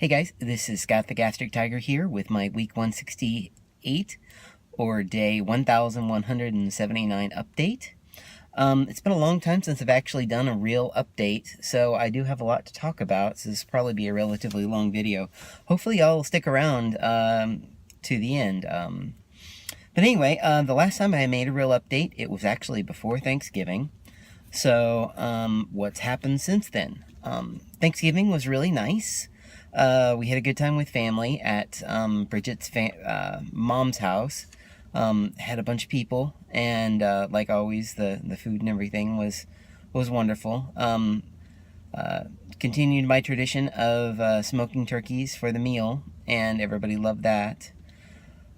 Hey guys, this is Scott the Gastric Tiger here with my week 168 or day 1179 update. It's been a long time since I've actually done a real update, so I do have a lot to talk about, so this will probably be a relatively long video. Hopefully y'all stick around to the end. But anyway, the last time I made a real update, it was actually before Thanksgiving. So what's happened since then? Thanksgiving was really nice. We had a good time with family at Bridget's mom's house. Had a bunch of people, and like always, the food and everything was wonderful. Continued my tradition of smoking turkeys for the meal, and everybody loved that.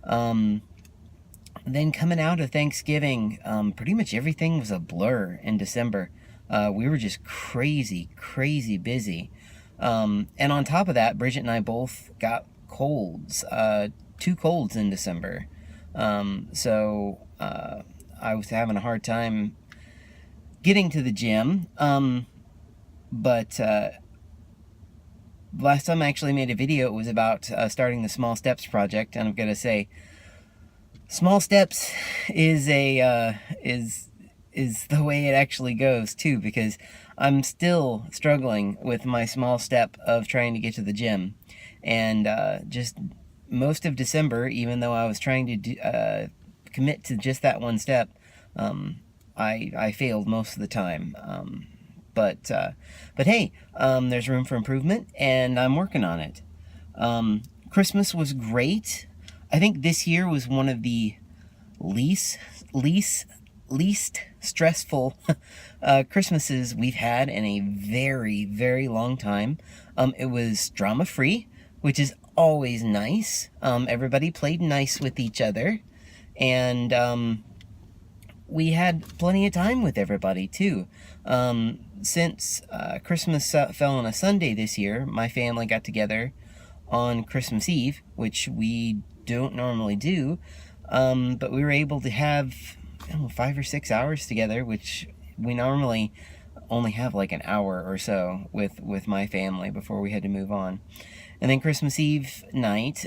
Then coming out of Thanksgiving, pretty much everything was a blur in December. We were just crazy busy. And on top of that, Bridget and I both got colds, 2 colds in December. So I was having a hard time getting to the gym. But last time I actually made a video, it was about starting the Small Steps project, and I'm gonna say, Small Steps is a is the way it actually goes too, because I'm still struggling with my small step of trying to get to the gym, and just most of December, even though I was trying to commit to just that one step, I failed most of the time. But hey, there's room for improvement, and I'm working on it. Christmas was great. I think this year was one of the least stressful Christmases we've had in a very long time. It was drama free, which is always nice. Everybody played nice with each other, and we had plenty of time with everybody too. Since Christmas fell on a Sunday this year, my family got together on Christmas Eve, which we don't normally do, but we were able to have 5 or 6 hours together, which we normally only have like an hour or so with my family before we had to move on. And then Christmas Eve night,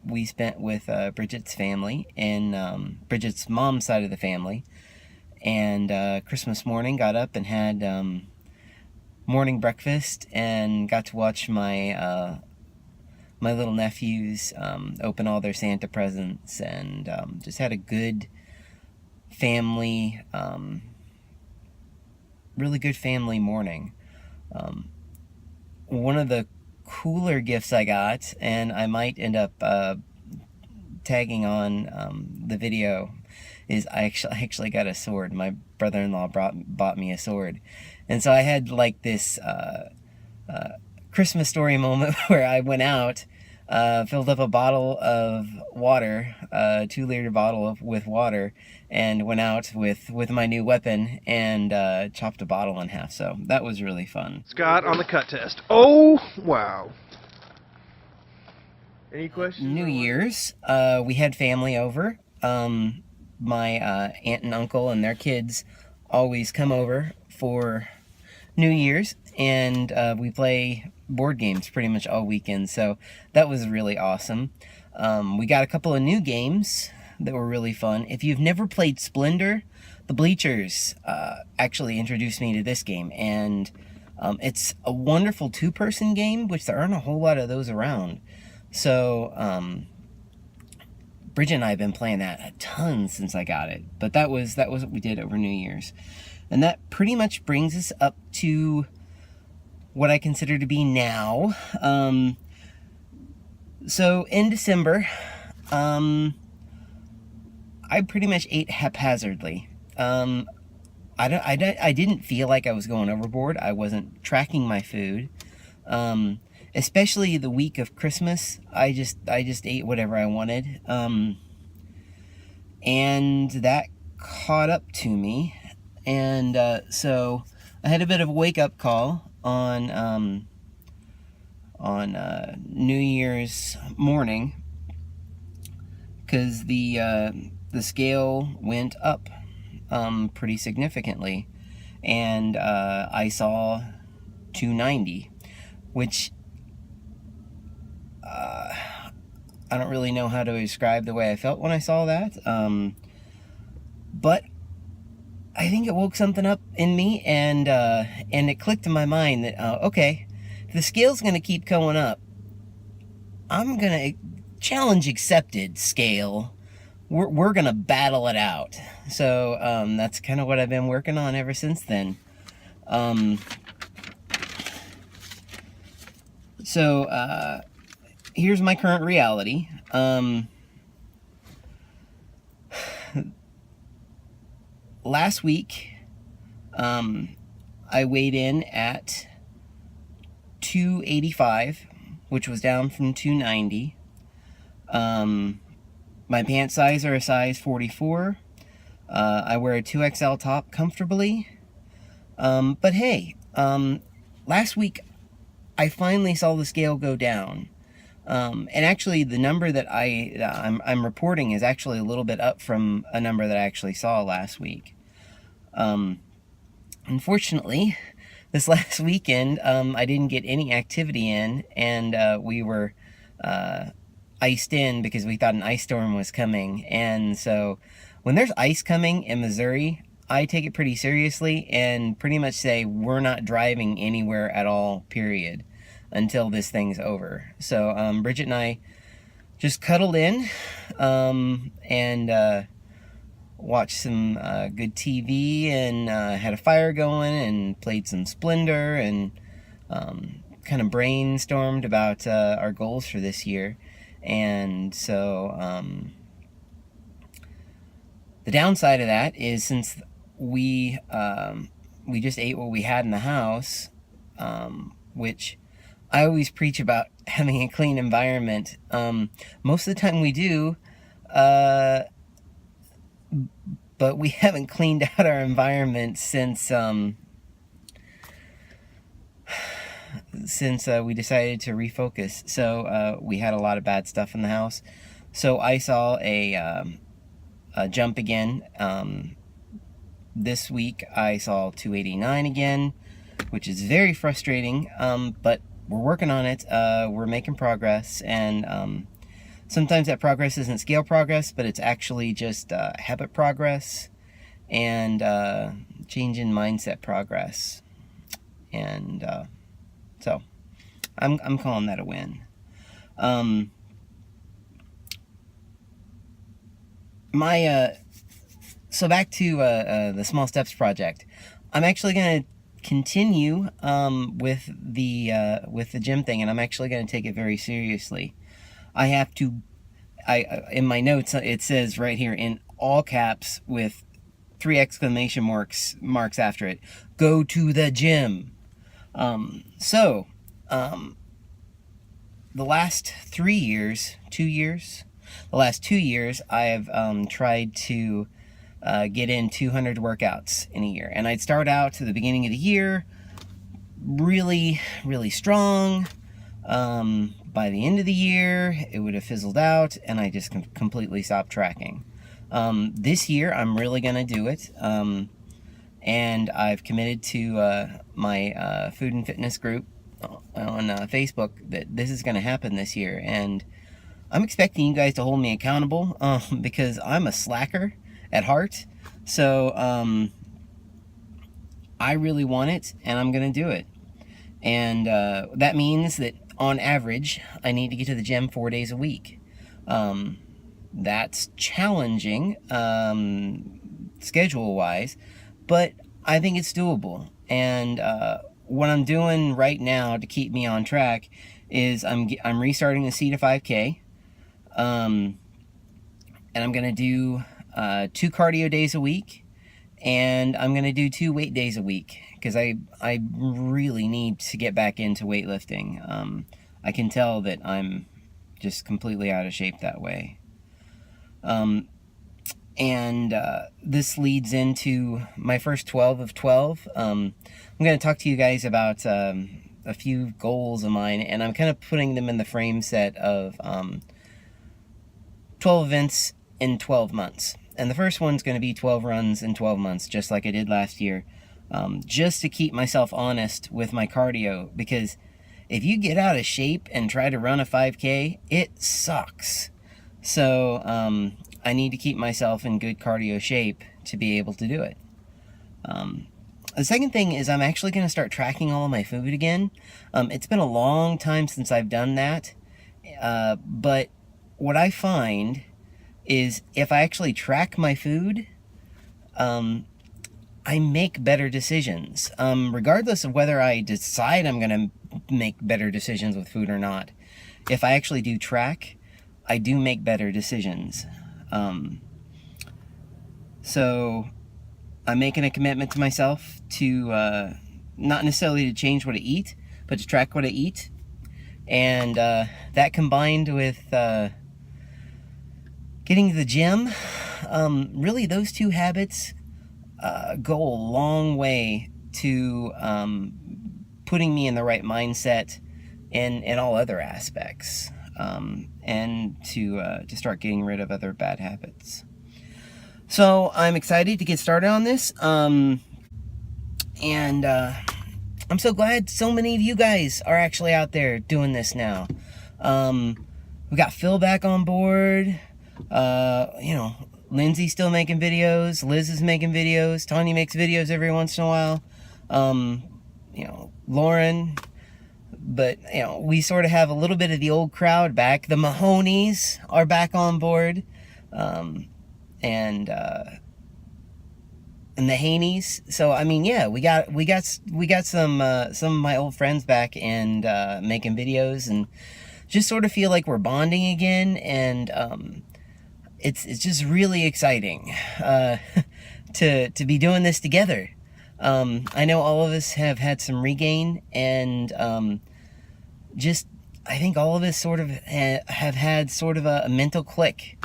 we spent with Bridget's family and Bridget's mom's side of the family. And Christmas morning, got up and had morning breakfast and got to watch my my little nephews open all their Santa presents, and just had a good family, really good family morning. One of the cooler gifts I got, and I might end up tagging on the video, is I actually got a sword. My brother-in-law bought me a sword, and so I had like this Christmas story moment where I went out, filled up a bottle of water, a 2-liter bottle with water, and went out with my new weapon and chopped a bottle in half. So that was really fun. Scott on the cut test. Oh, wow. Any questions? New Year's, we had family over. My aunt and uncle and their kids always come over for New Year's, and we play board games pretty much all weekend, so that was really awesome. We got a couple of new games that were really fun. If you've never played Splendor, the Bleachers actually introduced me to this game, and it's a wonderful 2-person game, which there aren't a whole lot of those around. So Bridget and I have been playing that a ton since I got it, but that was what we did over New Year's. And that pretty much brings us up to what I consider to be now. So in December, I pretty much ate haphazardly. I didn't feel like I was going overboard. I wasn't tracking my food. Especially the week of Christmas, I just ate whatever I wanted. And that caught up to me. And so I had a bit of a wake-up call on New Year's morning, because the scale went up pretty significantly, and I saw 290, which I don't really know how to describe the way I felt when I saw that. But I think it woke something up in me, and it clicked in my mind that, okay, if the scale's going to keep going up, I'm going to challenge accepted, scale. We're going to battle it out. So that's kind of what I've been working on ever since then. So here's my current reality. Last week, I weighed in at 285, which was down from 290. My pant size are a size 44. I wear a 2XL top comfortably. But hey, last week I finally saw the scale go down. And actually the number that I'm reporting is actually a little bit up from a number that I actually saw last week. Unfortunately, this last weekend, I didn't get any activity in, and we were iced in because we thought an ice storm was coming. And so when there's ice coming in Missouri, I take it pretty seriously and pretty much say we're not driving anywhere at all, period, until this thing's over. So Bridget and I just cuddled in and watched some good TV, and had a fire going and played some Splendor, and kind of brainstormed about our goals for this year. And so the downside of that is, since we just ate what we had in the house, which I always preach about having a clean environment. Most of the time we do, but we haven't cleaned out our environment since we decided to refocus. So we had a lot of bad stuff in the house. So I saw a jump again. This week I saw 289 again, which is very frustrating, but we're working on it. We're making progress, and sometimes that progress isn't scale progress, but it's actually just habit progress and change in mindset progress. And so I'm calling that a win. So back to the Small Steps project. I'm actually going to continue with the gym thing, and I'm actually going to take it very seriously. I have to, in my notes, it says right here in all caps with 3 exclamation marks after it, go to the gym. The last 2 years, I have tried to get in 200 workouts in a year. And I'd start out at the beginning of the year really, really strong. By the end of the year, it would have fizzled out, and I just completely stopped tracking. This year, I'm really going to do it. And I've committed to my food and fitness group on Facebook that this is going to happen this year. And I'm expecting you guys to hold me accountable because I'm a slacker at heart. So I really want it, and I'm going to do it. And that means that on average, I need to get to the gym 4 days a week. That's challenging schedule-wise, but I think it's doable. And what I'm doing right now to keep me on track is I'm restarting the C to 5K, and I'm going to do 2 cardio days a week, and I'm going to do 2 weight days a week, because I really need to get back into weightlifting. I can tell that I'm just completely out of shape that way. And this leads into my first 12 of 12. I'm going to talk to you guys about a few goals of mine, and I'm kind of putting them in the frame set of 12 events in 12 months. And the first one's going to be 12 runs in 12 months, just like I did last year, just to keep myself honest with my cardio, because if you get out of shape and try to run a 5K, it sucks. So I need to keep myself in good cardio shape to be able to do it. The second thing is I'm actually going to start tracking all of my food again. It's been a long time since I've done that, but what I find is if I actually track my food, I make better decisions, regardless of whether I decide I'm going to make better decisions with food or not. If I actually do track, I do make better decisions. So I'm making a commitment to myself to not necessarily to change what I eat, but to track what I eat. And that combined with getting to the gym, really those two habits go a long way to putting me in the right mindset in all other aspects, and to start getting rid of other bad habits. So I'm excited to get started on this, and I'm so glad so many of you guys are actually out there doing this now. We got Phil back on board. Lindsay's still making videos. Liz is making videos. Tanya makes videos every once in a while. Lauren. But, we sort of have a little bit of the old crowd back. The Mahonies are back on board. And the Haneys. So I mean, yeah, we got some of my old friends back and making videos, and just sort of feel like we're bonding again, and it's just really exciting to be doing this together. I know all of us have had some regain, and I think all of us sort of have had sort of a mental click.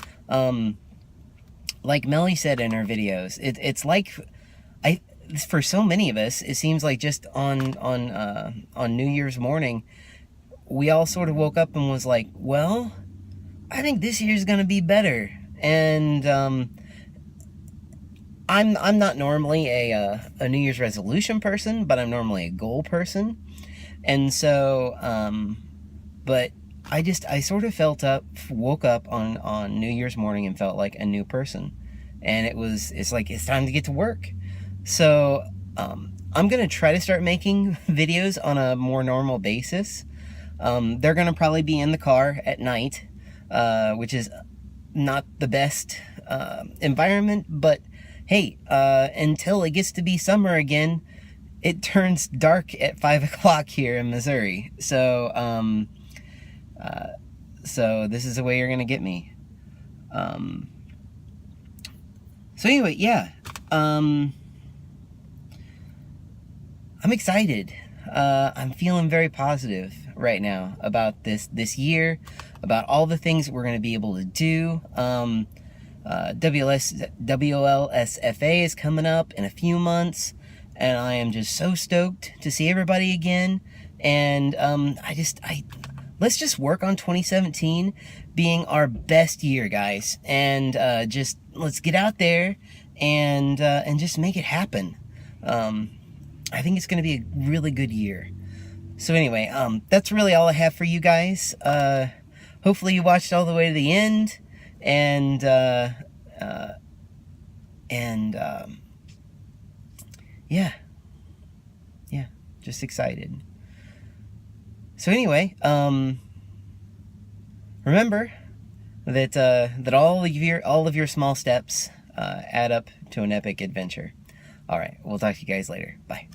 Like Melly said in her videos, it's like, for so many of us, it seems like just on New Year's morning, we all sort of woke up and was like, well, I think this year's gonna be better. And I'm not normally a New Year's resolution person, but I'm normally a goal person. And so, but I sort of woke up on New Year's morning and felt like a new person. And it's like, it's time to get to work. So, I'm going to try to start making videos on a more normal basis. They're going to probably be in the car at night, which is not the best, environment, but hey, until it gets to be summer again, it turns dark at 5 o'clock here in Missouri. So, so this is the way you're gonna get me. So anyway, yeah. I'm excited. I'm feeling very positive right now about this year, about all the things that we're gonna be able to do. WLSFA is coming up in a few months, and I am just so stoked to see everybody again. And let's just work on 2017 being our best year, guys, and just let's get out there and just make it happen. I think it's going to be a really good year. So anyway, that's really all I have for you guys. Hopefully you watched all the way to the end, and yeah, just excited. So anyway, remember that all of your small steps add up to an epic adventure. All right, we'll talk to you guys later. Bye.